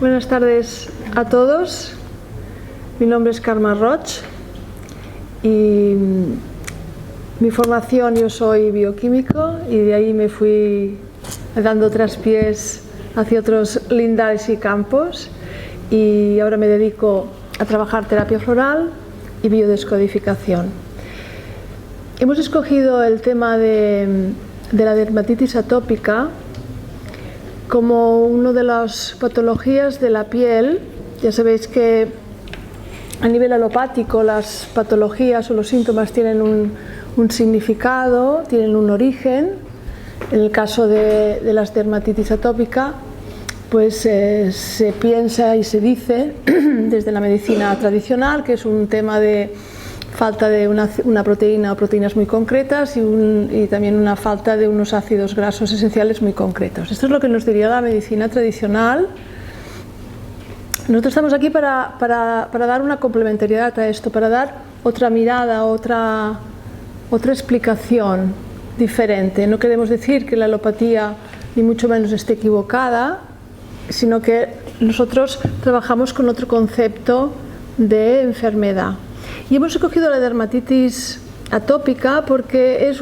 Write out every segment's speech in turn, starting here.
Buenas tardes a todos. Mi nombre es Carme Roig y mi formación, yo soy bioquímico y de ahí me fui dando traspiés hacia otros lindares y campos y ahora me dedico a trabajar terapia floral y biodescodificación. Hemos escogido el tema de la dermatitis atópica como una de las patologías de la piel. Ya sabéis que a nivel alopático las patologías o los síntomas tienen un significado, tienen un origen. En el caso de las dermatitis atópica, pues se piensa y se dice desde la medicina tradicional que es un tema de falta de una proteína o proteínas muy concretas y también una falta de unos ácidos grasos esenciales muy concretos. Esto es lo que nos diría la medicina tradicional. Nosotros estamos aquí para dar una complementariedad a esto, para dar otra mirada, otra explicación diferente. No queremos decir que la alopatía ni mucho menos esté equivocada, sino que nosotros trabajamos con otro concepto de enfermedad. Y hemos escogido la dermatitis atópica porque es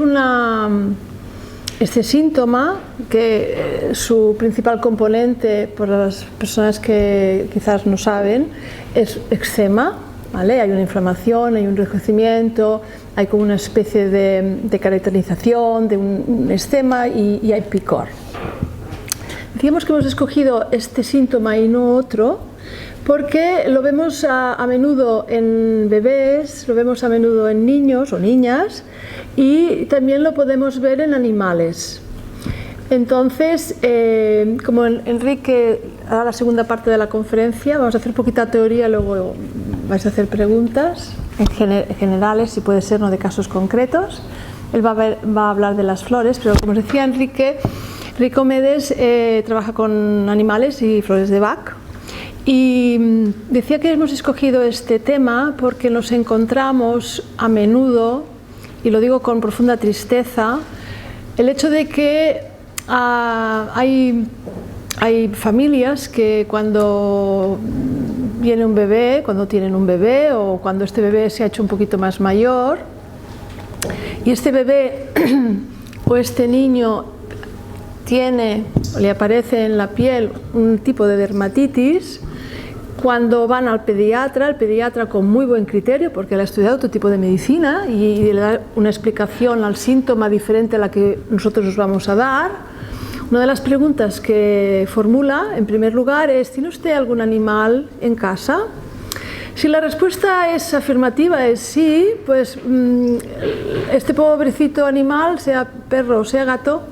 este síntoma que su principal componente, por las personas que quizás no saben, es eczema, ¿vale? Hay una inflamación, hay un enrojecimiento, hay como una especie de caracterización de un eczema y hay picor. Decíamos que hemos escogido este síntoma y no otro porque lo vemos a menudo en bebés, lo vemos a menudo en niños o niñas y también lo podemos ver en animales. Entonces, como Enrique hará la segunda parte de la conferencia, vamos a hacer poquita teoría, luego vais a hacer preguntas generales, si puede ser, no de casos concretos. Él va a hablar de las flores, pero como os decía Enrique Medes trabaja con animales y flores de Bach. Y decía que hemos escogido este tema porque nos encontramos a menudo, y lo digo con profunda tristeza, el hecho de que hay familias que cuando viene un bebé, cuando tienen un bebé o cuando este bebé se ha hecho un poquito más mayor y este bebé o este niño le aparece en la piel un tipo de dermatitis, cuando van al pediatra, el pediatra con muy buen criterio, porque él ha estudiado otro tipo de medicina y le da una explicación al síntoma diferente a la que nosotros os vamos a dar, una de las preguntas que formula, en primer lugar, es: ¿tiene usted algún animal en casa? Si la respuesta es afirmativa, es sí, pues este pobrecito animal, sea perro o sea gato,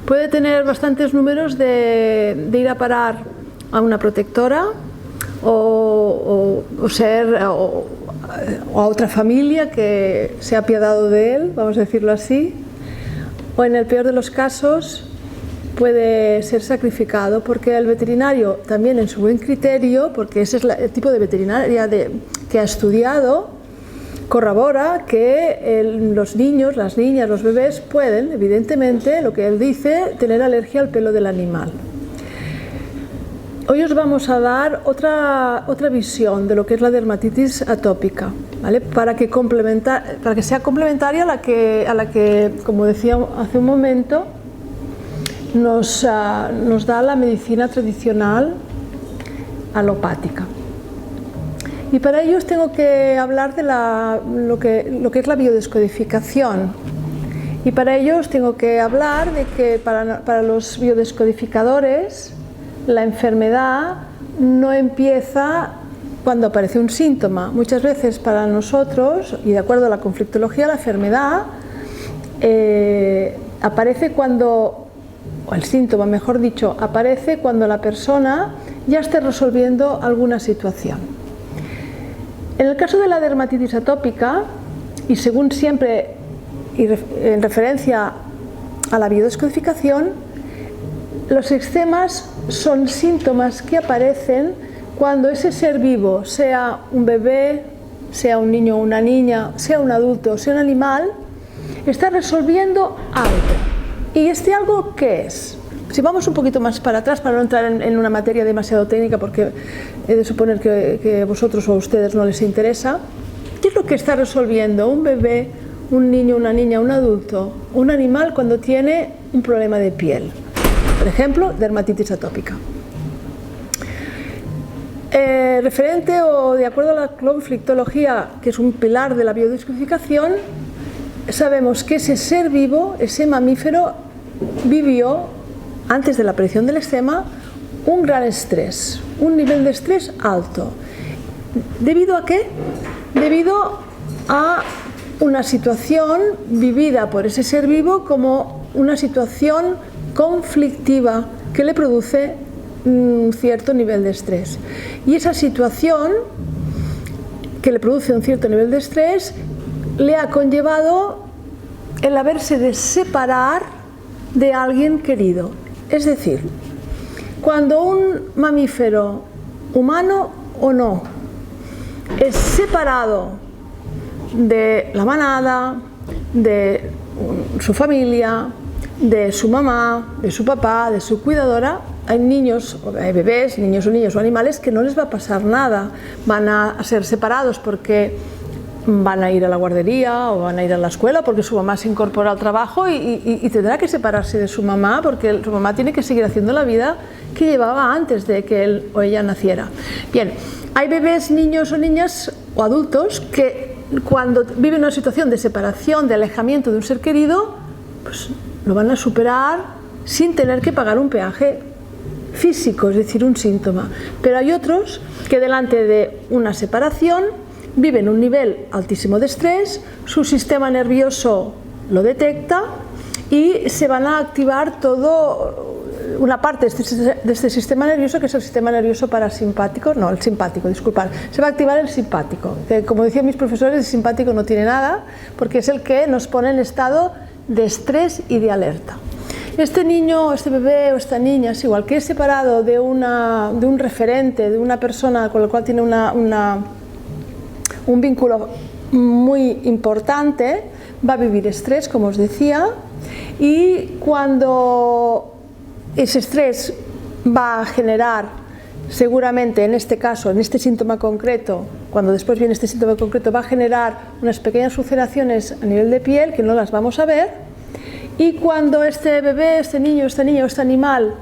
puede tener bastantes números de ir a parar a una protectora o a otra familia que se ha apiadado de él, vamos a decirlo así, o en el peor de los casos puede ser sacrificado porque el veterinario, también en su buen criterio, porque ese es el tipo de veterinaria que ha estudiado, corrobora que los niños, las niñas, los bebés pueden, evidentemente, lo que él dice, tener alergia al pelo del animal. Hoy os vamos a dar otra visión de lo que es la dermatitis atópica, ¿vale? Para que sea complementaria a la que, como decía hace un momento, nos da la medicina tradicional alopática. Y para ello os tengo que hablar de lo que es la biodescodificación. Y para ello os tengo que hablar de que para los biodescodificadores la enfermedad no empieza cuando aparece un síntoma. Muchas veces para nosotros, y de acuerdo a la conflictología, la enfermedad aparece cuando, o el síntoma mejor dicho, aparece cuando la persona ya esté resolviendo alguna situación. En el caso de la dermatitis atópica, y según siempre en referencia a la biodescodificación, los eczemas son síntomas que aparecen cuando ese ser vivo, sea un bebé, sea un niño o una niña, sea un adulto, sea un animal, está resolviendo algo. ¿Y este algo qué es? Si vamos un poquito más para atrás, para no entrar en una materia demasiado técnica, porque he de suponer que a vosotros o a ustedes no les interesa, ¿qué es lo que está resolviendo un bebé, un niño, una niña, un adulto, un animal cuando tiene un problema de piel? Por ejemplo, dermatitis atópica. Referente o de acuerdo a la conflictología, que es un pilar de la biodescodificación, sabemos que ese ser vivo, ese mamífero, vivió, antes de la aparición del eczema, un gran estrés, un nivel de estrés alto. ¿Debido a qué? Debido a una situación vivida por ese ser vivo como una situación conflictiva que le produce un cierto nivel de estrés. Y esa situación que le produce un cierto nivel de estrés le ha conllevado el haberse de separar de alguien querido. Es decir, cuando un mamífero, humano o no, es separado de la manada, de su familia, de su mamá, de su papá, de su cuidadora, hay niños, hay bebés, niños o animales que no les va a pasar nada, van a ser separados porque van a ir a la guardería o van a ir a la escuela porque su mamá se incorpora al trabajo y tendrá que separarse de su mamá porque su mamá tiene que seguir haciendo la vida que llevaba antes de que él o ella naciera. Bien, hay bebés, niños o niñas o adultos que cuando viven una situación de separación, de alejamiento de un ser querido, pues lo van a superar sin tener que pagar un peaje físico, es decir, un síntoma. Pero hay otros que delante de una separación viven un nivel altísimo de estrés, su sistema nervioso lo detecta y se van a activar una parte de este sistema nervioso, que es el sistema nervioso parasimpático, no, el simpático, disculpad, se va a activar el simpático, que como decían mis profesores, el simpático no tiene nada, porque es el que nos pone en estado de estrés y de alerta. Este niño, este bebé o esta niña, es igual que es separado de un referente, de una persona con la cual tiene un vínculo muy importante, va a vivir estrés, como os decía, y cuando ese estrés va a generar, seguramente en este caso, en este síntoma concreto, cuando después viene este síntoma concreto, va a generar unas pequeñas ulceraciones a nivel de piel que no las vamos a ver. Y cuando este bebé, este niño, esta niña o este animal,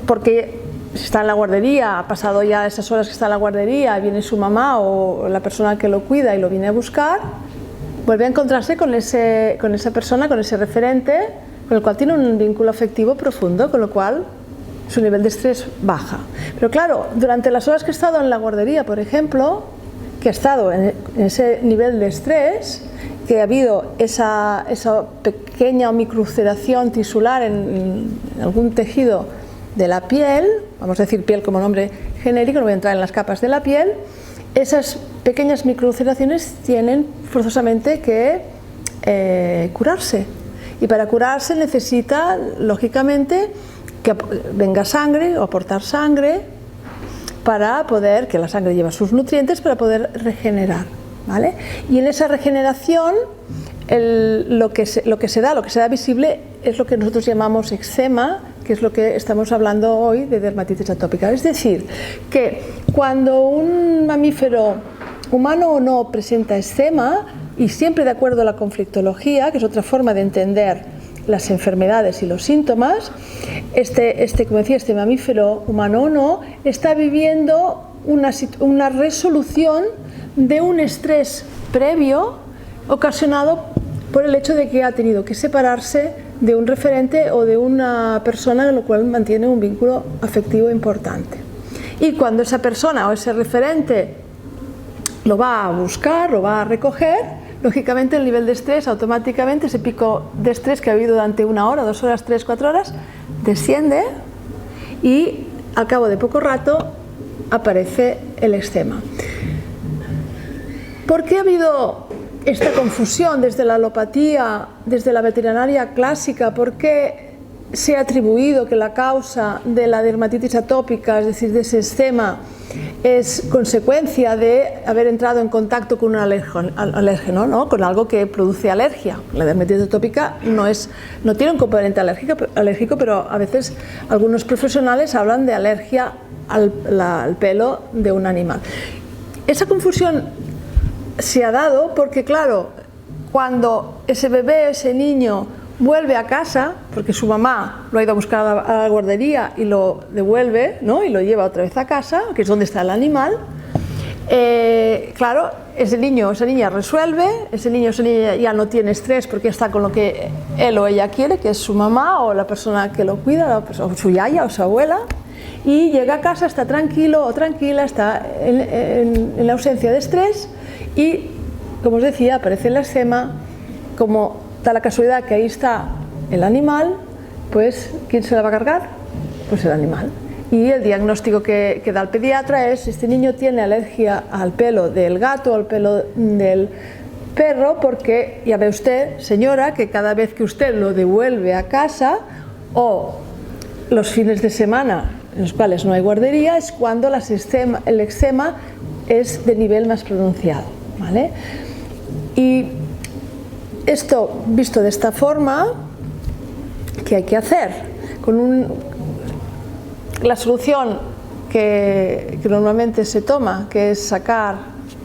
porque está en la guardería, ha pasado ya esas horas que está en la guardería, viene su mamá o la persona que lo cuida y lo viene a buscar, vuelve a encontrarse con esa persona, con ese referente, con el cual tiene un vínculo afectivo profundo, con lo cual su nivel de estrés baja. Pero claro, durante las horas que he estado en la guardería, por ejemplo, que he estado en ese nivel de estrés, que ha habido esa pequeña o microulceración tisular en algún tejido de la piel, vamos a decir piel como nombre genérico, no voy a entrar en las capas de la piel, esas pequeñas microulceraciones tienen forzosamente que curarse. Y para curarse necesita, lógicamente, que venga sangre o aportar sangre para poder, que la sangre lleva sus nutrientes para poder regenerar. ¿Vale? Y en esa regeneración lo que se da visible es lo que nosotros llamamos eczema, que es lo que estamos hablando hoy de dermatitis atópica. Es decir, que cuando un mamífero, humano o no, presenta eczema, y siempre de acuerdo a la conflictología, que es otra forma de entender las enfermedades y los síntomas, como decía, este mamífero, humano o no, está viviendo una resolución de un estrés previo ocasionado por el hecho de que ha tenido que separarse de un referente o de una persona con la cual mantiene un vínculo afectivo importante. Y cuando esa persona o ese referente lo va a buscar, lo va a recoger, lógicamente el nivel de estrés automáticamente, ese pico de estrés que ha habido durante 1 hora, 2 horas, 3, 4 horas, desciende y al cabo de poco rato aparece el eczema. ¿Por qué ha habido esta confusión desde la alopatía, desde la veterinaria clásica? ¿Por qué se ha atribuido que la causa de la dermatitis atópica, es decir, de ese eczema, es consecuencia de haber entrado en contacto con un alérgeno, ¿no? Con algo que produce alergia. La dermatitis atópica no tiene un componente alérgico, pero a veces algunos profesionales hablan de alergia al pelo de un animal. Esa confusión se ha dado porque, claro, cuando ese bebé, ese niño, vuelve a casa, porque su mamá lo ha ido a buscar a la guardería y lo devuelve, ¿no? Y lo lleva otra vez a casa, que es donde está el animal, claro, ese niño o esa niña resuelve, ese niño o esa niña ya no tiene estrés porque está con lo que él o ella quiere, que es su mamá o la persona que lo cuida, o su yaya o su abuela, y llega a casa, está tranquilo o tranquila, está en la ausencia de estrés y, como os decía, aparece en la eczema, como da la casualidad que ahí está el animal, pues ¿quién se la va a cargar? Pues el animal. Y el diagnóstico que da el pediatra es: este niño tiene alergia al pelo del gato, al pelo del perro, porque ya ve usted, señora, que cada vez que usted lo devuelve a casa o los fines de semana en los cuales no hay guardería, es cuando el eczema es de nivel más pronunciado, ¿vale? Y esto, visto de esta forma, ¿qué hay que hacer? La solución que normalmente se toma, que es sacar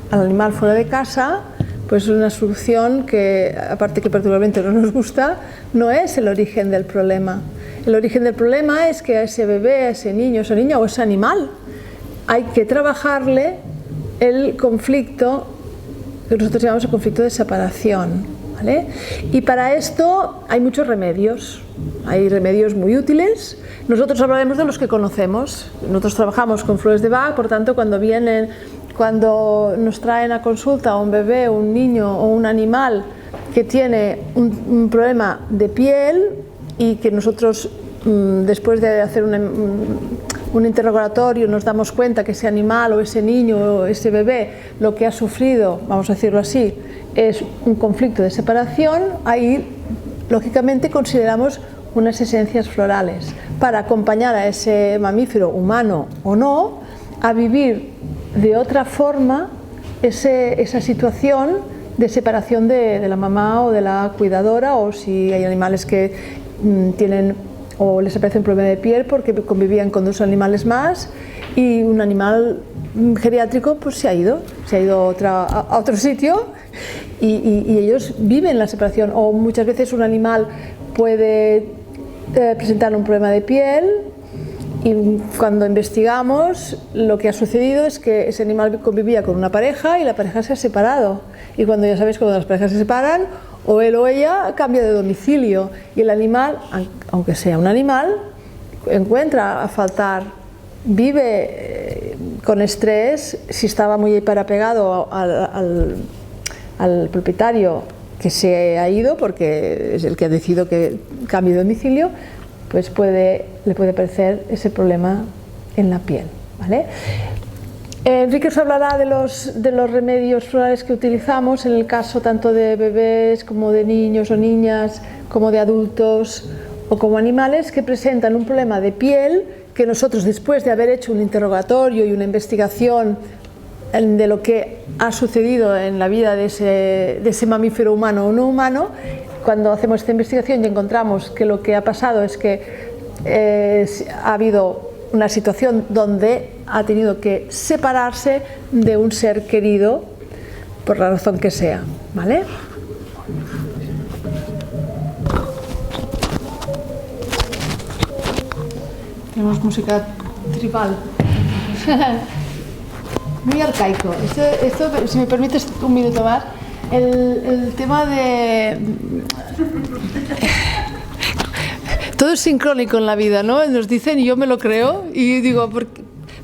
al animal fuera de casa, pues es una solución que, aparte que particularmente no nos gusta, no es el origen del problema. El origen del problema es que a ese bebé, a ese niño, esa niña o ese animal hay que trabajarle el conflicto que nosotros llamamos el conflicto de separación, ¿vale? Y para esto hay muchos remedios, hay remedios muy útiles. Nosotros hablaremos de los que conocemos. Nosotros trabajamos con flores de Bach, por tanto cuando nos traen a consulta un bebé, un niño o un animal que tiene un problema de piel y que nosotros después de hacer un interrogatorio nos damos cuenta que ese animal o ese niño o ese bebé lo que ha sufrido, vamos a decirlo así, es un conflicto de separación, ahí lógicamente consideramos unas esencias florales para acompañar a ese mamífero, humano o no, a vivir de otra forma esa situación de separación de la mamá o de la cuidadora, o si hay animales que tienen o les aparece un problema de piel porque convivían con dos animales más y un animal geriátrico pues se ha ido a otro sitio y ellos viven la separación. O muchas veces un animal puede presentar un problema de piel y cuando investigamos lo que ha sucedido es que ese animal convivía con una pareja y la pareja se ha separado, y cuando ya sabéis cuando las parejas se separan, o él o ella cambia de domicilio y el animal, aunque sea un animal, encuentra a faltar, vive con estrés. Si estaba muy apegado al propietario que se ha ido porque es el que ha decidido que cambie de domicilio, pues le puede aparecer ese problema en la piel, ¿vale? Enrique os hablará de los remedios florales que utilizamos en el caso tanto de bebés como de niños o niñas, como de adultos o como animales que presentan un problema de piel que nosotros, después de haber hecho un interrogatorio y una investigación de lo que ha sucedido en la vida de ese mamífero humano o no humano, cuando hacemos esta investigación y encontramos que lo que ha pasado es que ha habido una situación donde ha tenido que separarse de un ser querido por la razón que sea, ¿vale? Tenemos música tribal. Muy arcaico. Esto, si me permites un minuto más, el tema de... Todo es sincrónico en la vida, ¿no? Nos dicen, y yo me lo creo, y digo,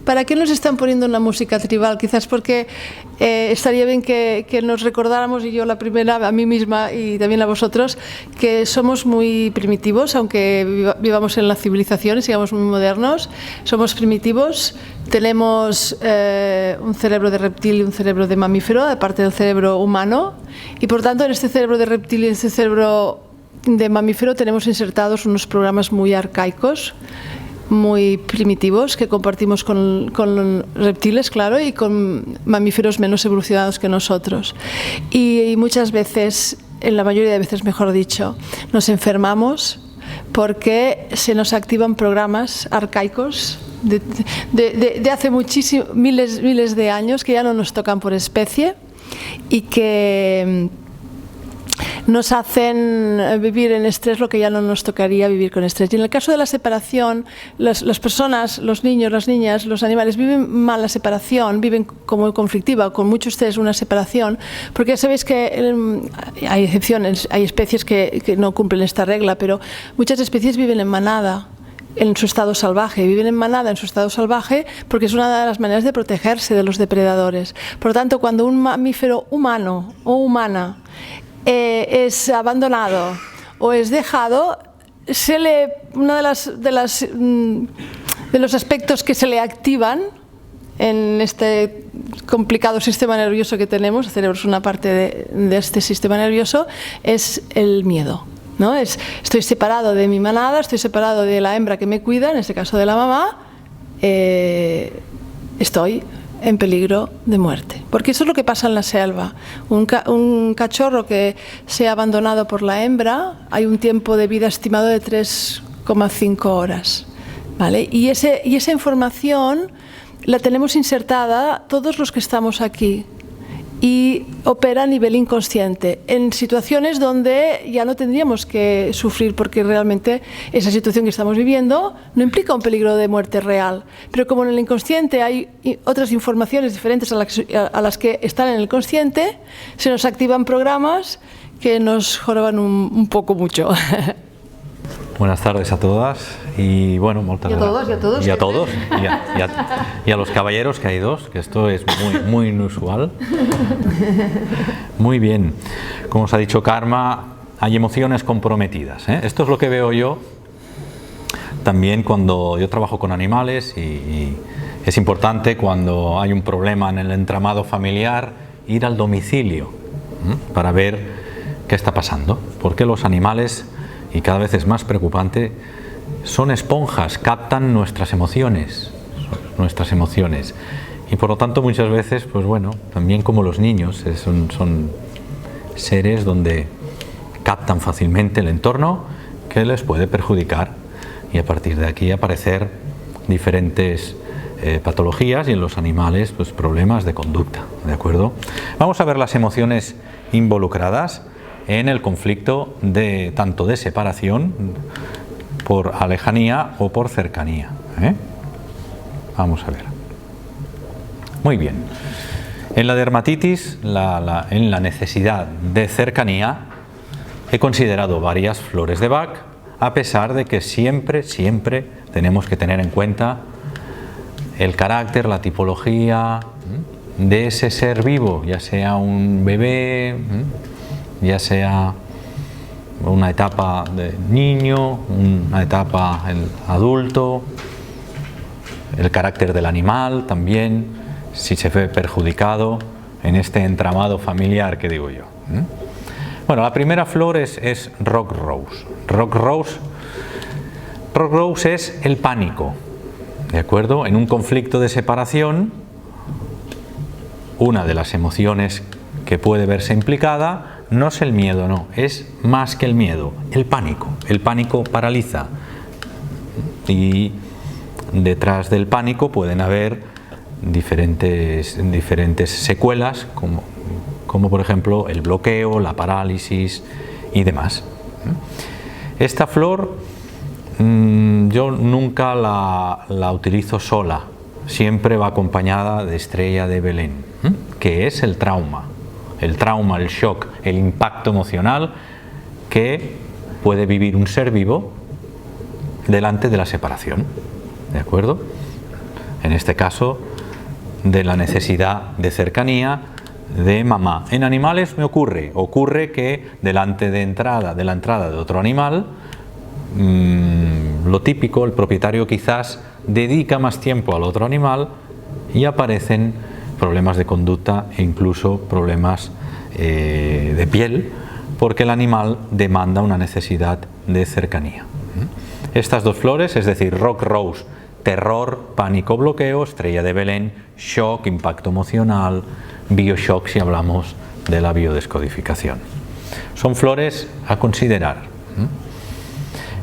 ¿para qué nos están poniendo una música tribal? Quizás porque estaría bien que nos recordáramos, y yo la primera, a mí misma y también a vosotros, que somos muy primitivos, aunque vivamos en la civilización y sigamos muy modernos, somos primitivos, tenemos un cerebro de reptil y un cerebro de mamífero, aparte del cerebro humano, y por tanto en este cerebro de reptil y en este cerebro de mamífero tenemos insertados unos programas muy arcaicos muy primitivos que compartimos con reptiles, claro, y con mamíferos menos evolucionados que nosotros. Y muchas veces, en la mayoría de veces mejor dicho, nos enfermamos porque se nos activan programas arcaicos de hace muchísimos, miles de años, que ya no nos tocan por especie y que nos hacen vivir en estrés lo que ya no nos tocaría vivir con estrés. Y en el caso de la separación, las personas, los niños, las niñas, los animales viven mal la separación, viven como conflictiva, con mucho estrés una separación, porque sabéis que hay excepciones, hay especies que no cumplen esta regla, pero muchas especies viven en manada, en su estado salvaje, viven en manada en su estado salvaje porque es una de las maneras de protegerse de los depredadores. Por lo tanto, cuando un mamífero humano o humana es abandonado o es dejado, uno de los aspectos que se le activan en este complicado sistema nervioso que tenemos, el cerebro es una parte de este sistema nervioso, es el miedo, ¿no? Estoy separado de mi manada, estoy separado de la hembra que me cuida, en este caso de la mamá, estoy en peligro de muerte. Porque eso es lo que pasa en la selva. Un cachorro que sea abandonado por la hembra, hay un tiempo de vida estimado de 3,5 horas. ¿Vale? Y esa información la tenemos insertada todos los que estamos aquí y opera a nivel inconsciente, en situaciones donde ya no tendríamos que sufrir porque realmente esa situación que estamos viviendo no implica un peligro de muerte real. Pero como en el inconsciente hay otras informaciones diferentes a las que están en el consciente, se nos activan programas que nos joroban un poco mucho. Buenas tardes a todas y bueno, moltes gràcies. Y a todos. Y a los caballeros, que hay dos, que esto es muy inusual. Muy bien. Como os ha dicho Karma, hay emociones comprometidas, ¿eh? Esto es lo que veo yo también cuando yo trabajo con animales y es importante cuando hay un problema en el entramado familiar ir al domicilio, ¿eh? Para ver qué está pasando, porque los animales, y cada vez es más preocupante, son esponjas, captan nuestras emociones y por lo tanto muchas veces, pues bueno, también como los niños, son seres donde captan fácilmente el entorno que les puede perjudicar y a partir de aquí aparecer diferentes patologías y en los animales pues problemas de conducta, ¿de acuerdo? Vamos a ver las emociones involucradas en el conflicto tanto de separación por alejanía o por cercanía, ¿eh? Vamos a ver. Muy bien. En la dermatitis, en la necesidad de cercanía, he considerado varias flores de Bach, a pesar de que siempre tenemos que tener en cuenta el carácter, la tipología de ese ser vivo, ya sea un bebé, ya sea una etapa de niño, una etapa adulto, el carácter del animal también, si se ve perjudicado en este entramado familiar que digo yo. Bueno, la primera flor es Rock Rose. Rock Rose es el pánico, ¿de acuerdo? En un conflicto de separación, una de las emociones que puede verse implicada no es el miedo, no, es más que el miedo, el pánico. El pánico paraliza y detrás del pánico pueden haber diferentes secuelas como por ejemplo el bloqueo, la parálisis y demás. Esta flor yo nunca la utilizo sola, siempre va acompañada de estrella de Belén, que es el trauma, el shock, el impacto emocional que puede vivir un ser vivo delante de la separación, ¿de acuerdo? En este caso, de la necesidad de cercanía de mamá. En animales me ocurre que delante de la entrada de otro animal, lo típico, el propietario quizás dedica más tiempo al otro animal y aparecen problemas de conducta e incluso problemas de piel, porque el animal demanda una necesidad de cercanía. Estas dos flores, es decir, rock rose, terror, pánico, bloqueo, estrella de Belén, shock, impacto emocional, bioshock si hablamos de la biodescodificación. Son flores a considerar.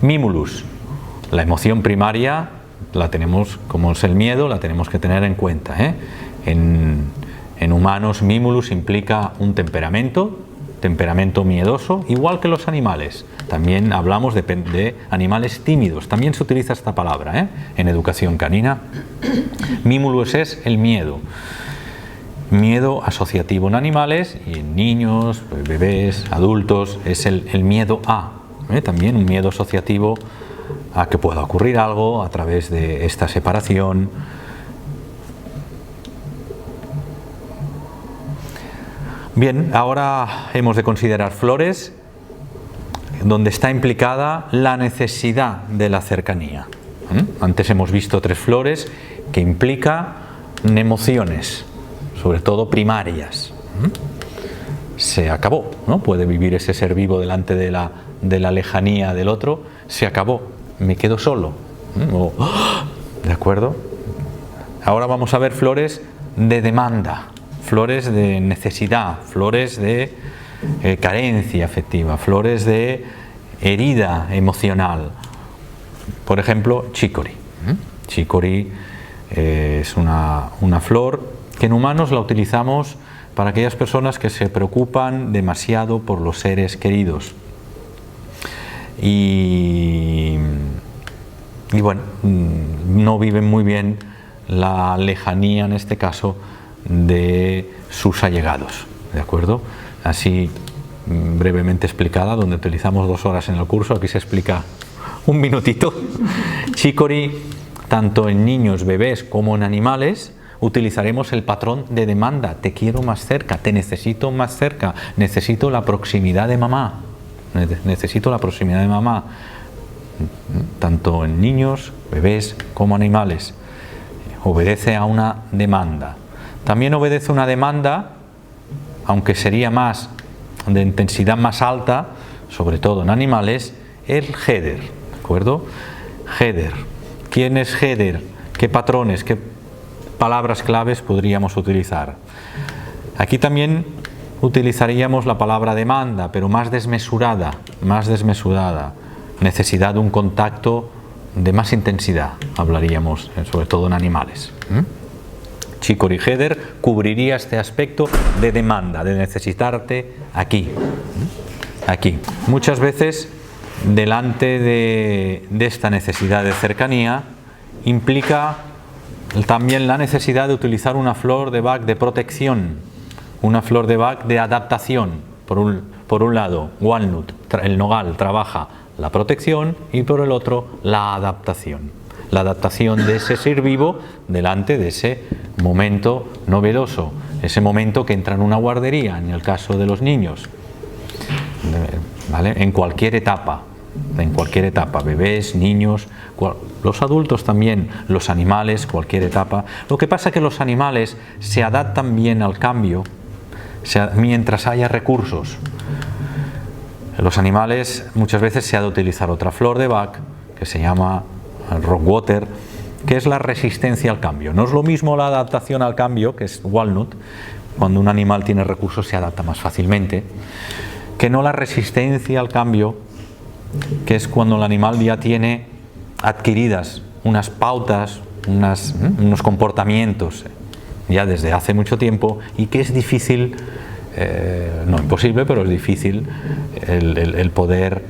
Mimulus, la emoción primaria, la tenemos, como es el miedo, la tenemos que tener en cuenta. En humanos, mimulus implica un temperamento miedoso, igual que los animales. También hablamos de animales tímidos, también se utiliza esta palabra en educación canina. Mimulus es el miedo. Miedo asociativo en animales y en niños, bebés, adultos, es el miedo a. También un miedo asociativo a que pueda ocurrir algo a través de esta separación. Bien, ahora hemos de considerar flores donde está implicada la necesidad de la cercanía. Antes hemos visto 3 flores que implican emociones, sobre todo primarias. Se acabó, ¿no? Puede vivir ese ser vivo delante de la lejanía del otro, se acabó, me quedo solo. ¿De acuerdo? Ahora vamos a ver flores de demanda, flores de necesidad, flores de carencia afectiva, flores de herida emocional. Por ejemplo, chicory. Chicory es una flor que en humanos la utilizamos para aquellas personas que se preocupan demasiado por los seres queridos. Y bueno, no viven muy bien la lejanía, en este caso, de sus allegados, ¿de acuerdo? Así brevemente explicada, donde utilizamos 2 horas en el curso, aquí se explica un minutito. Chicory, tanto en niños, bebés como en animales, utilizaremos el patrón de demanda: te quiero más cerca, te necesito más cerca, necesito la proximidad de mamá, necesito la proximidad de mamá, tanto en niños, bebés como animales. Obedece a una demanda. También obedece una demanda, aunque sería más de intensidad más alta, sobre todo en animales, el header, ¿de acuerdo? Header. ¿Quién es header? ¿Qué patrones, qué palabras claves podríamos utilizar? Aquí también utilizaríamos la palabra demanda, pero más desmesurada, necesidad de un contacto de más intensidad, hablaríamos sobre todo en animales. Chicory header cubriría este aspecto de demanda, de necesitarte aquí. Muchas veces, delante de esta necesidad de cercanía, implica también la necesidad de utilizar una flor de Bach de protección, una flor de Bach de adaptación. Por un lado, walnut, el nogal, trabaja la protección, y por el otro, la adaptación. La adaptación de ese ser vivo delante de ese momento novedoso, ese momento que entra en una guardería, en el caso de los niños, ¿vale? En cualquier etapa, bebés, niños, los adultos también, los animales, cualquier etapa. Lo que pasa es que los animales se adaptan bien al cambio mientras haya recursos. En los animales muchas veces se ha de utilizar otra flor de Bach que se llama rockwater, que es la resistencia al cambio. No es lo mismo la adaptación al cambio, que es walnut, cuando un animal tiene recursos se adapta más fácilmente, que no la resistencia al cambio, que es cuando el animal ya tiene adquiridas unas pautas, unos comportamientos ya desde hace mucho tiempo, y que es difícil, no imposible, pero es difícil el poder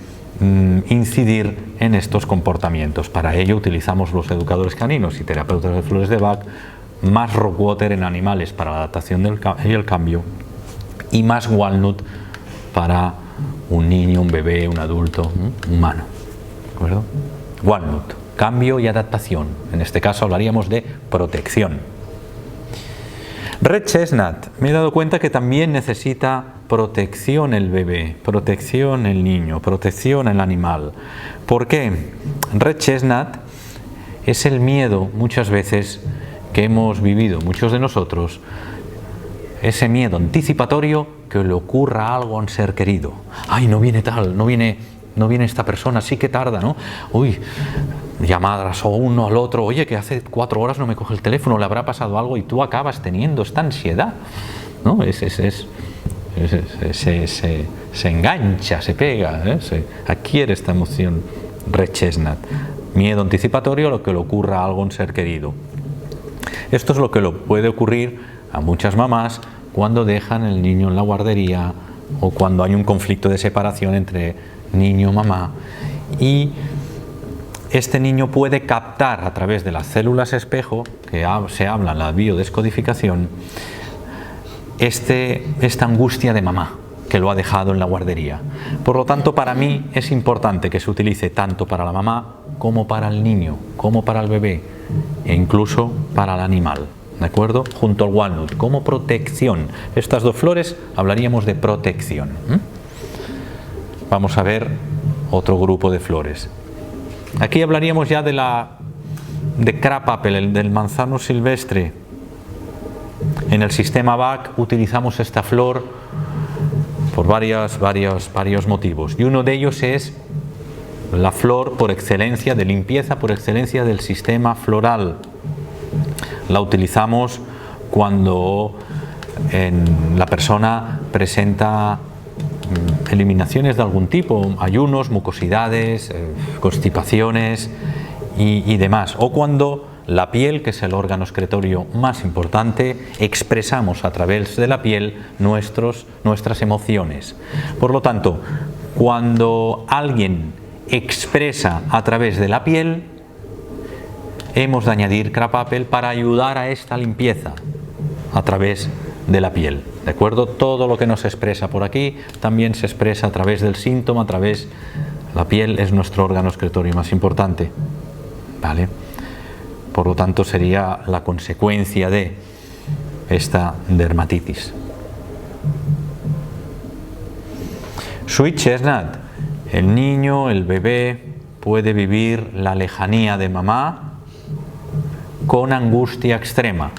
incidir en estos comportamientos. Para ello utilizamos los educadores caninos y terapeutas de flores de Bach más rockwater en animales para la adaptación y el cambio, y más walnut para un niño, un bebé, un adulto, humano. ¿De acuerdo? Walnut, cambio y adaptación. En este caso hablaríamos de protección. Red chestnut, me he dado cuenta que también necesita protección el bebé, protección el niño, protección el animal. ¿Por qué? Red chestnut es el miedo muchas veces que hemos vivido muchos de nosotros, ese miedo anticipatorio que le ocurra algo a un ser querido. Ay, no viene tal, no viene no viene esta persona, sí que tarda, ¿no? Uy, llamadas o uno al otro, oye, que hace 4 horas no me coge el teléfono, le habrá pasado algo, y tú acabas teniendo esta ansiedad, ¿no? Se engancha, se pega, se adquiere esta emoción rechesnat, miedo anticipatorio a lo que le ocurra a algo a un ser querido. Esto es lo que le puede ocurrir a muchas mamás cuando dejan el niño en la guardería o cuando hay un conflicto de separación entre niño y mamá, y este niño puede captar a través de las células espejo, que se habla en la biodescodificación, esta angustia de mamá que lo ha dejado en la guardería. Por lo tanto, para mí es importante que se utilice tanto para la mamá como para el niño, como para el bebé e incluso para el animal, ¿de acuerdo? Junto al walnut, como protección. Estas 2 flores hablaríamos de protección. Vamos a ver otro grupo de flores. Aquí hablaríamos ya de crabapple, del manzano silvestre. En el sistema Bach utilizamos esta flor por varios motivos, y uno de ellos es la flor por excelencia, de limpieza por excelencia del sistema floral. La utilizamos cuando la persona presenta eliminaciones de algún tipo, ayunos, mucosidades, constipaciones y demás, o cuando la piel, que es el órgano excretorio más importante, expresamos a través de la piel nuestras emociones. Por lo tanto, cuando alguien expresa a través de la piel, hemos de añadir crabapple para ayudar a esta limpieza a través de la piel, ¿de acuerdo? Todo lo que nos expresa por aquí también se expresa a través del síntoma, a través... La piel es nuestro órgano excretorio más importante, ¿vale? Por lo tanto, sería la consecuencia de esta dermatitis. Sweet chestnut. El niño, el bebé, puede vivir la lejanía de mamá con angustia extrema.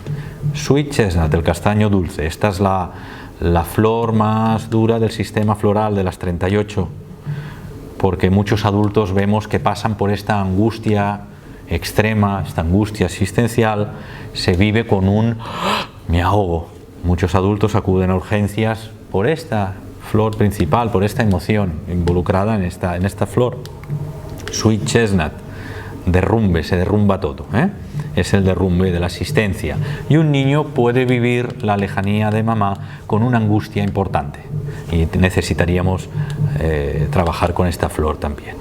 Sweet chestnut, el castaño dulce. Esta es la flor más dura del sistema floral, de las 38, porque muchos adultos vemos que pasan por esta angustia extrema, esta angustia existencial, se vive con un me ahogo. Muchos adultos acuden a urgencias por esta flor principal, por esta emoción involucrada en esta flor. Sweet chestnut, derrumbe, se derrumba todo, es el derrumbe de la existencia, y un niño puede vivir la lejanía de mamá con una angustia importante, y necesitaríamos trabajar con esta flor también.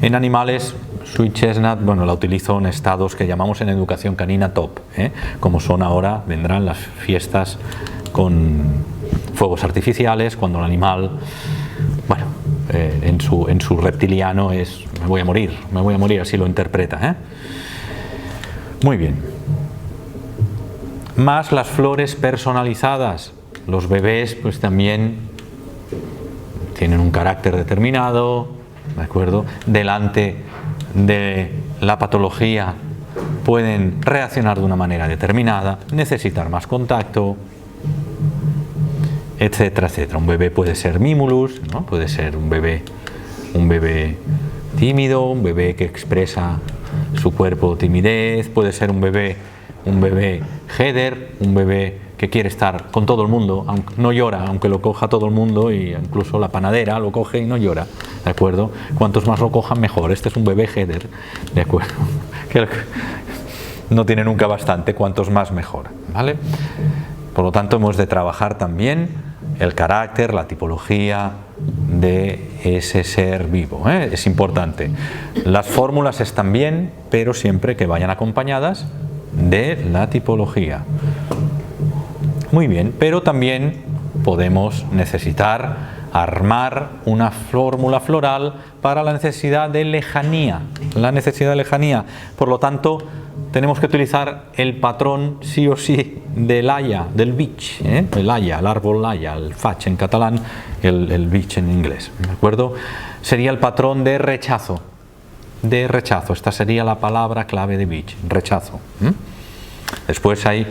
En animales, Sweet chestnut, bueno, la utilizo en estados que llamamos en educación canina top, como son ahora, vendrán las fiestas con fuegos artificiales, cuando el animal, bueno, en su reptiliano es me voy a morir, así lo interpreta. Muy bien. Más las flores personalizadas. Los bebés pues también tienen un carácter determinado, ¿de acuerdo? Delante de la patología pueden reaccionar de una manera determinada, necesitar más contacto, etcétera, etcétera. Un bebé puede ser mimulus, ¿no? Puede ser un bebé tímido, un bebé que expresa su cuerpo timidez, puede ser un bebé header, un bebé que quiere estar con todo el mundo, aunque no llora, aunque lo coja todo el mundo, y incluso la panadera lo coge y no llora, ¿de acuerdo? Cuantos más lo cojan mejor. Este es un bebé header, ¿de acuerdo? Que no tiene nunca bastante, cuantos más mejor, ¿vale? Por lo tanto, hemos de trabajar también el carácter, la tipología de ese ser vivo, es importante. Las fórmulas están bien, pero siempre que vayan acompañadas de la tipología. Muy bien, pero también podemos necesitar armar una fórmula floral para la necesidad de lejanía. Por lo tanto, tenemos que utilizar el patrón sí o sí del haya, del beech, el haya, el árbol haya, el fach en catalán, el beech en inglés, ¿de acuerdo? Sería el patrón de rechazo. Esta sería la palabra clave de beech, rechazo. Después hay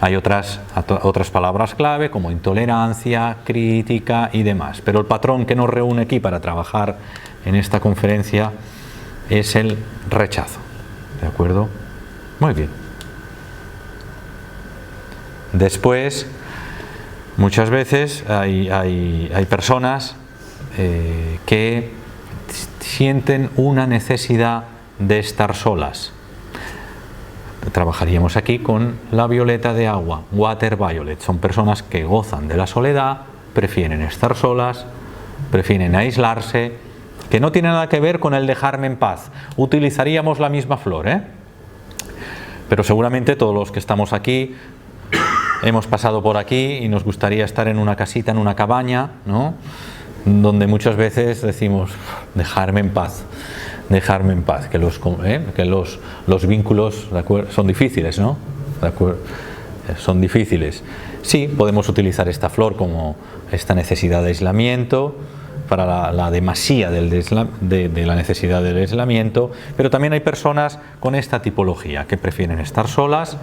Hay otras palabras clave como intolerancia, crítica y demás. Pero el patrón que nos reúne aquí para trabajar en esta conferencia es el rechazo. ¿De acuerdo? Muy bien. Después, muchas veces hay personas que sienten una necesidad de estar solas. Trabajaríamos aquí con la violeta de agua, water violet. Son personas que gozan de la soledad, prefieren estar solas, prefieren aislarse, que no tiene nada que ver con el dejarme en paz. Utilizaríamos la misma flor, pero seguramente todos los que estamos aquí hemos pasado por aquí y nos gustaría estar en una casita, en una cabaña, ¿no? Donde muchas veces decimos, dejarme en paz, que los vínculos, ¿de acuerdo?, son difíciles, ¿no? ¿De acuerdo? Son difíciles. Sí, podemos utilizar esta flor como esta necesidad de aislamiento, para la demasía de la necesidad del aislamiento, pero también hay personas con esta tipología que prefieren estar solas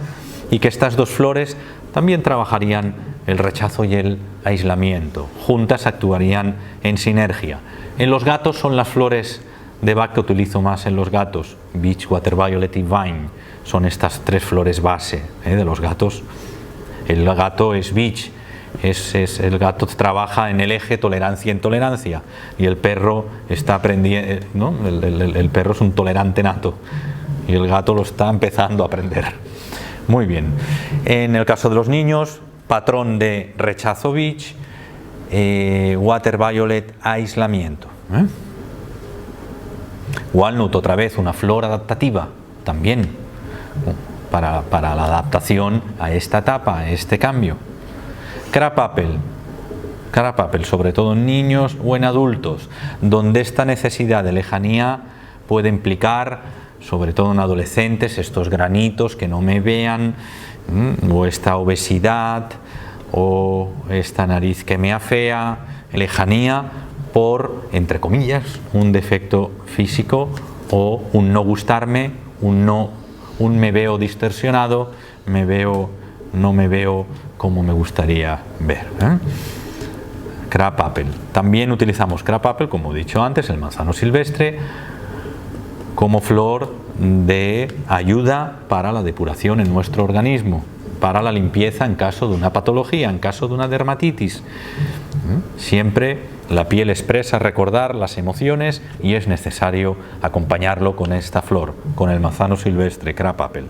y que estas dos flores también trabajarían el rechazo y el aislamiento. Juntas actuarían en sinergia. En los gatos son las flores de Bach que utilizo más en los gatos. Beech, Water Violet y Vine. Son estas tres flores base de los gatos. El gato es Beech. El gato trabaja en el eje tolerancia-intolerancia y el perro está aprendiendo, ¿no? El perro es un tolerante nato y el gato lo está empezando a aprender. Muy bien. En el caso de los niños, patrón de rechazo Beech, Water Violet, aislamiento. Walnut, otra vez, una flor adaptativa, también para la adaptación a esta etapa, a este cambio. Crabapple, sobre todo en niños o en adultos, donde esta necesidad de lejanía puede implicar, sobre todo en adolescentes, estos granitos que no me vean, o esta obesidad, o esta nariz que me afea, lejanía por, entre comillas, un defecto físico o un no gustarme, un me veo distorsionado, no me veo como me gustaría ver. Crabapple. También utilizamos crabapple, como he dicho antes, el manzano silvestre, como flor de ayuda para la depuración en nuestro organismo, para la limpieza en caso de una patología, en caso de una dermatitis. Siempre la piel expresa recordar las emociones y es necesario acompañarlo con esta flor, con el manzano silvestre, crabapple.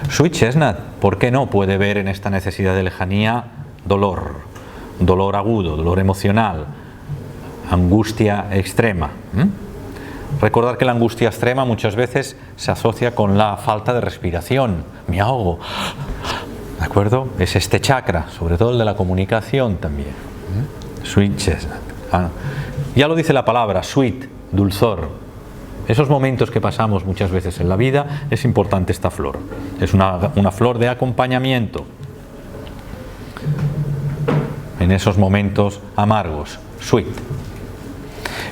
Sweet chestnut, ¿por qué no? Puede ver en esta necesidad de lejanía dolor agudo, dolor emocional, angustia extrema. Recordar que la angustia extrema muchas veces se asocia con la falta de respiración, me ahogo, ¿de acuerdo? Es este chakra, sobre todo el de la comunicación también. Sweet chestnut. Ya lo dice la palabra, sweet, dulzor. Esos momentos que pasamos muchas veces en la vida, es importante esta flor. Es una flor de acompañamiento en esos momentos amargos. Sweet.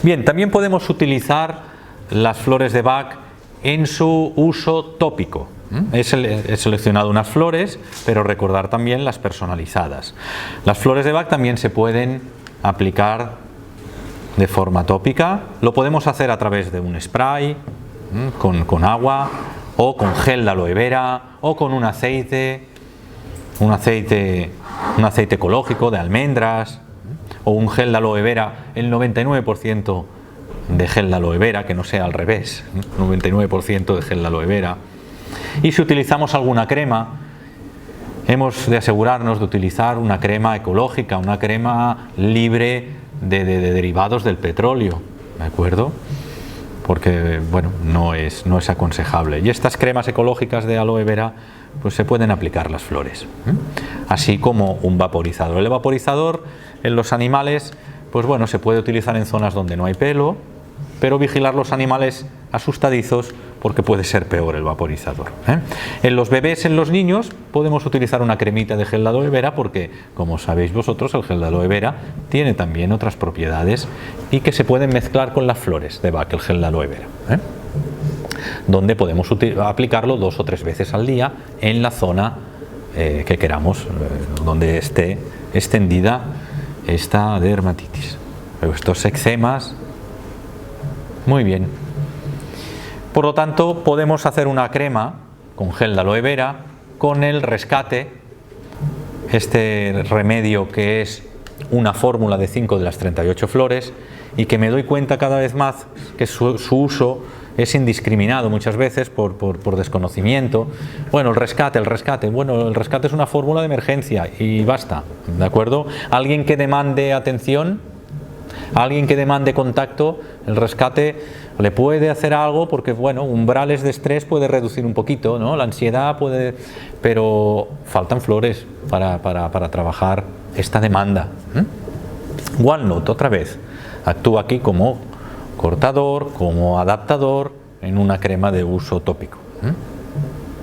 Bien, también podemos utilizar las flores de Bach en su uso tópico. He seleccionado unas flores, pero recordar también las personalizadas. Las flores de Bach también se pueden aplicar de forma tópica. Lo podemos hacer a través de un spray con agua, o con gel de aloe vera, o con un aceite ecológico de almendras, o un gel de aloe vera, el 99% de gel de aloe vera, que no sea al revés, 99% de gel de aloe vera. Y si utilizamos alguna crema, hemos de asegurarnos de utilizar una crema ecológica, una crema libre de derivados del petróleo, ¿de acuerdo? Porque, bueno, no es aconsejable. Y estas cremas ecológicas de aloe vera, pues se pueden aplicar las flores, así como un vaporizador. El vaporizador en los animales, pues bueno, se puede utilizar en zonas donde no hay pelo, pero vigilar los animales asustadizos, porque puede ser peor el vaporizador. En los bebés, en los niños, podemos utilizar una cremita de gel de aloe vera, porque, como sabéis vosotros, el gel de aloe vera tiene también otras propiedades y que se pueden mezclar con las flores de Bach, el gel de aloe vera. donde podemos aplicarlo 2 o 3 veces al día en la zona que queramos, donde esté extendida esta dermatitis, estos eczemas. Muy bien. Por lo tanto, podemos hacer una crema con gel de aloe vera con el rescate, este remedio que es una fórmula de 5 de las 38 flores y que me doy cuenta cada vez más que su uso es indiscriminado muchas veces por desconocimiento. Bueno, el rescate, bueno, el rescate es una fórmula de emergencia y basta, ¿de acuerdo? Alguien que demande atención, alguien que demande contacto, el rescate le puede hacer algo porque, bueno, umbrales de estrés puede reducir un poquito, ¿no? La ansiedad puede, pero faltan flores para trabajar esta demanda. Walnut, otra vez, actúa aquí como cortador, como adaptador en una crema de uso tópico,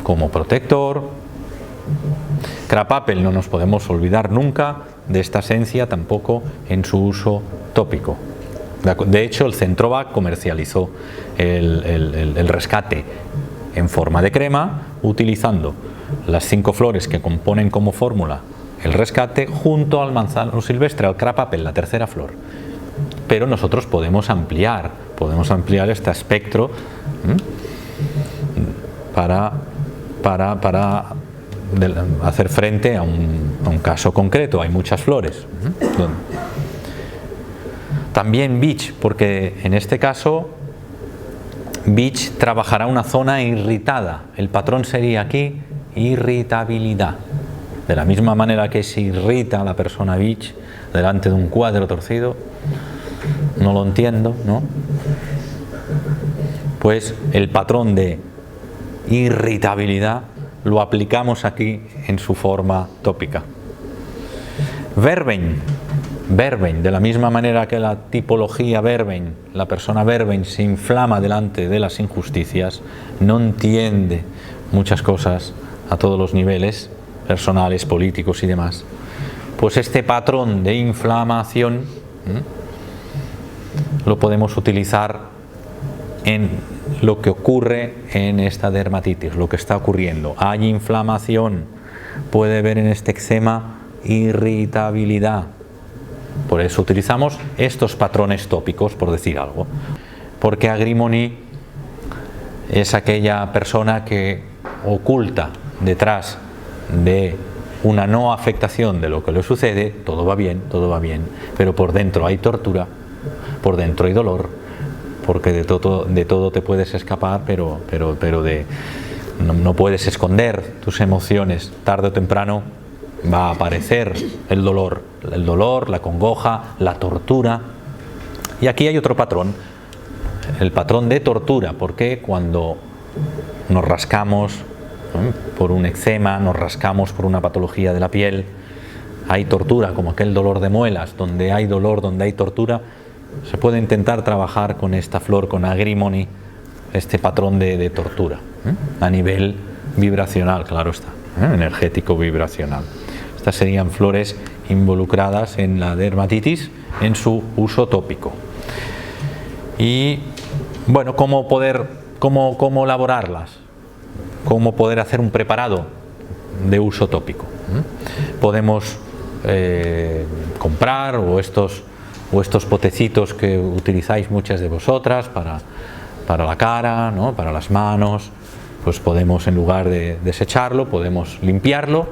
como protector. Crab apple, no nos podemos olvidar nunca de esta esencia tampoco en su uso tópico. De hecho, el Centrovac comercializó el rescate en forma de crema utilizando las 5 flores que componen como fórmula el rescate junto al manzano silvestre, al crab apple, la tercera flor. Pero nosotros podemos ampliar este espectro para hacer frente a un caso concreto. Hay muchas flores. También Beech, porque en este caso Beech trabajará una zona irritada. El patrón sería aquí irritabilidad. De la misma manera que se irrita a la persona Beech delante de un cuadro torcido, no lo entiendo, ¿no? Pues el patrón de irritabilidad lo aplicamos aquí en su forma tópica. Verbein, de la misma manera que la tipología Verbein, la persona Verbein se inflama delante de las injusticias, no entiende muchas cosas a todos los niveles, personales, políticos y demás. Pues este patrón de inflamación lo podemos utilizar en lo que ocurre en esta dermatitis, lo que está ocurriendo. Hay inflamación, puede haber en este eczema irritabilidad. Por eso utilizamos estos patrones tópicos, por decir algo. Porque Agrimony es aquella persona que oculta detrás de una no afectación de lo que le sucede, todo va bien, pero por dentro hay tortura, por dentro hay dolor, porque de todo te puedes escapar, pero no puedes esconder tus emociones. Tarde o temprano va a aparecer el dolor, la congoja, la tortura. Y aquí hay otro patrón, el patrón de tortura, porque cuando nos rascamos por un eczema, nos rascamos por una patología de la piel, hay tortura, como aquel dolor de muelas. Donde hay dolor, donde hay tortura, se puede intentar trabajar con esta flor, con Agrimony, este patrón de tortura, a nivel vibracional, claro está, energético vibracional. Estas serían flores involucradas en la dermatitis en su uso tópico. Y bueno, ¿cómo elaborarlas? ¿Cómo poder hacer un preparado de uso tópico? Podemos comprar o estos potecitos que utilizáis muchas de vosotras para la cara, ¿no? Para las manos, pues podemos, en lugar de desecharlo, podemos limpiarlo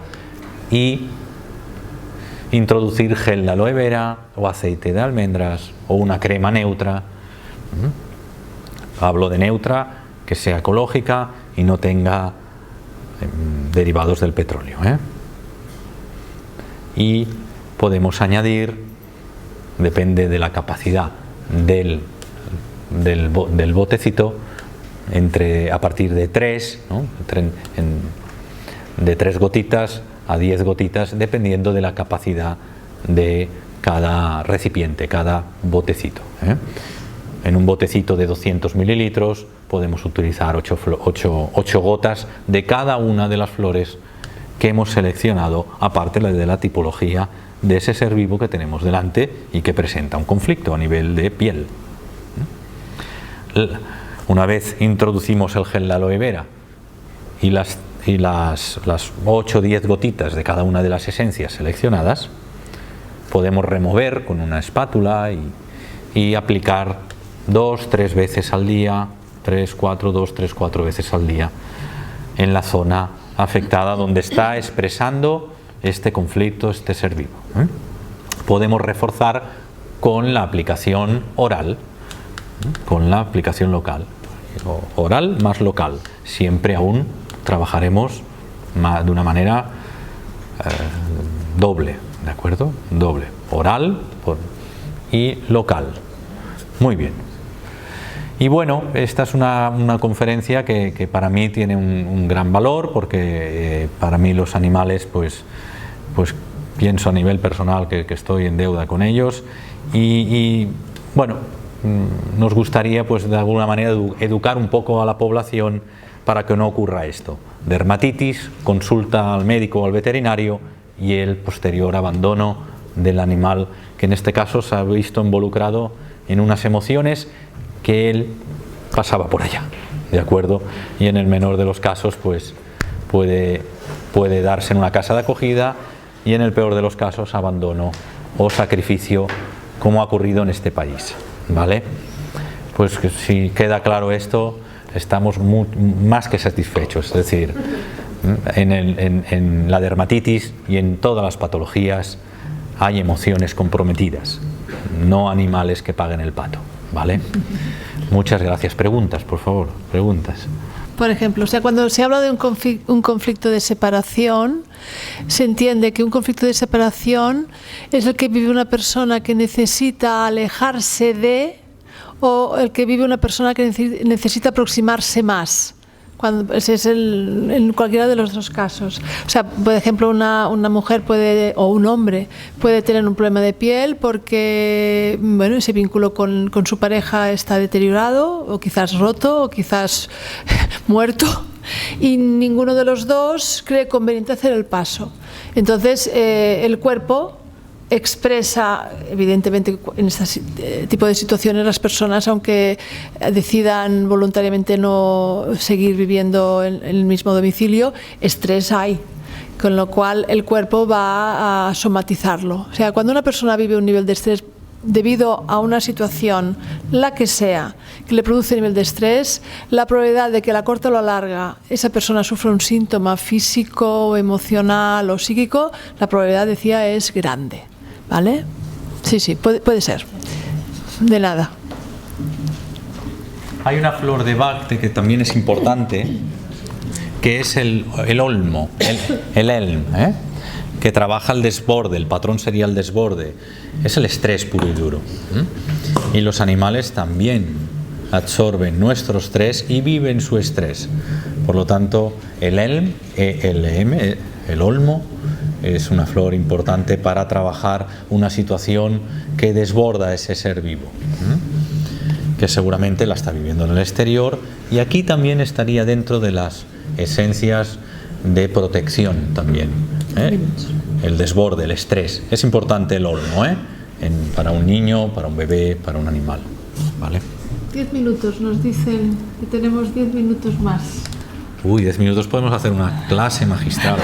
y introducir gel de aloe vera o aceite de almendras o una crema neutra. Hablo de neutra, que sea ecológica y no tenga derivados del petróleo, y podemos añadir, depende de la capacidad del botecito, a partir de 3, ¿no? De 3 gotitas a 10 gotitas, dependiendo de la capacidad de cada recipiente, cada botecito. En un botecito de 200 mililitros podemos utilizar 8 gotas de cada una de las flores que hemos seleccionado, aparte de la tipología de ese ser vivo que tenemos delante y que presenta un conflicto a nivel de piel. Una vez introducimos el gel de aloe vera y las 8 o 10 gotitas de cada una de las esencias seleccionadas, podemos remover con una espátula y aplicar 2-3 veces al día, 2-3-4 veces al día en la zona afectada donde está expresando este conflicto, este ser vivo. Podemos reforzar con la aplicación oral, con la aplicación local, oral más local. Siempre aún trabajaremos de una manera doble, ¿de acuerdo? Doble, oral y local. Muy bien. Y bueno, esta es una conferencia que para mí tiene un gran valor, porque para mí los animales, pues pienso a nivel personal que estoy en deuda con ellos y bueno, nos gustaría pues de alguna manera educar un poco a la población para que no ocurra esto. Dermatitis, consulta al médico o al veterinario y el posterior abandono del animal, que en este caso se ha visto involucrado en unas emociones que él pasaba por allá, ¿de acuerdo? Y en el menor de los casos pues puede darse en una casa de acogida y en el peor de los casos abandono o sacrificio, como ha ocurrido en este país, ¿vale? Pues que si queda claro esto, estamos más que satisfechos. Es decir, en la dermatitis y en todas las patologías hay emociones comprometidas, no animales que paguen el pato, ¿vale? Muchas gracias. Preguntas, por favor, preguntas. Por ejemplo, o sea, cuando se habla de un conflicto de separación, se entiende que un conflicto de separación es el que vive una persona que necesita alejarse de, o el que vive una persona que necesita aproximarse más. Ese es en cualquiera de los dos casos. O sea, por ejemplo, una mujer o un hombre puede tener un problema de piel porque, bueno, ese vínculo con su pareja está deteriorado, o quizás roto, o quizás muerto, y ninguno de los dos cree conveniente hacer el paso. Entonces, el cuerpo expresa, evidentemente, en este tipo de situaciones las personas, aunque decidan voluntariamente no seguir viviendo en el mismo domicilio, estrés hay, con lo cual el cuerpo va a somatizarlo. O sea, cuando una persona vive un nivel de estrés debido a una situación, la que sea, que le produce nivel de estrés, la probabilidad de que a la corta o a la larga esa persona sufra un síntoma físico, emocional o psíquico, la probabilidad, decía, es grande. ¿Vale? Sí, puede ser. De nada. Hay una flor de Bach que también es importante, que es el olmo, el elm, que trabaja el desborde, el patrón sería el desborde, es el estrés puro y duro. Y los animales también absorben nuestro estrés y viven su estrés. Por lo tanto, el elm, el olmo, es una flor importante para trabajar una situación que desborda ese ser vivo, que seguramente la está viviendo en el exterior, y aquí también estaría dentro de las esencias de protección también, el desborde, el estrés. Es importante el olmo, para un niño, para un bebé, para un animal, ¿vale? 10 minutos, nos dicen que tenemos 10 minutos más. Uy, 10 minutos podemos hacer una clase magistral.